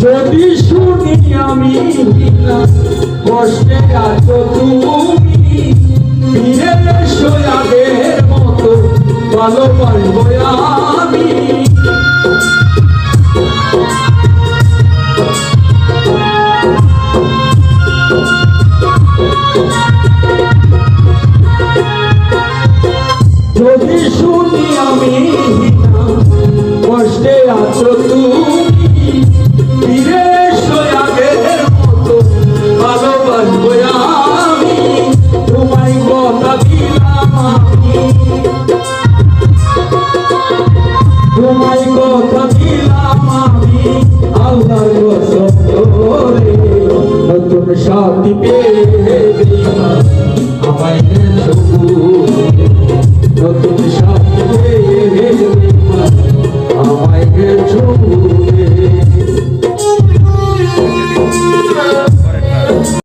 যদি শুনি আমি কষ্টে আছো তুমি, ফিরে এসো আগের মতো ভালোবাসবো আমি। যদি শুনি আমি কষ্টে আছো তুমি, ফিরে এসো আগের মতো ভালোবাসবো আমি। তোমায় কথা দিলাম আমি, তোমায় কথা দিলাম আমি, আল্লাহর কসম করে। নতুন সাথী পেয়ে আমায় নতুন সাথী পেয়ে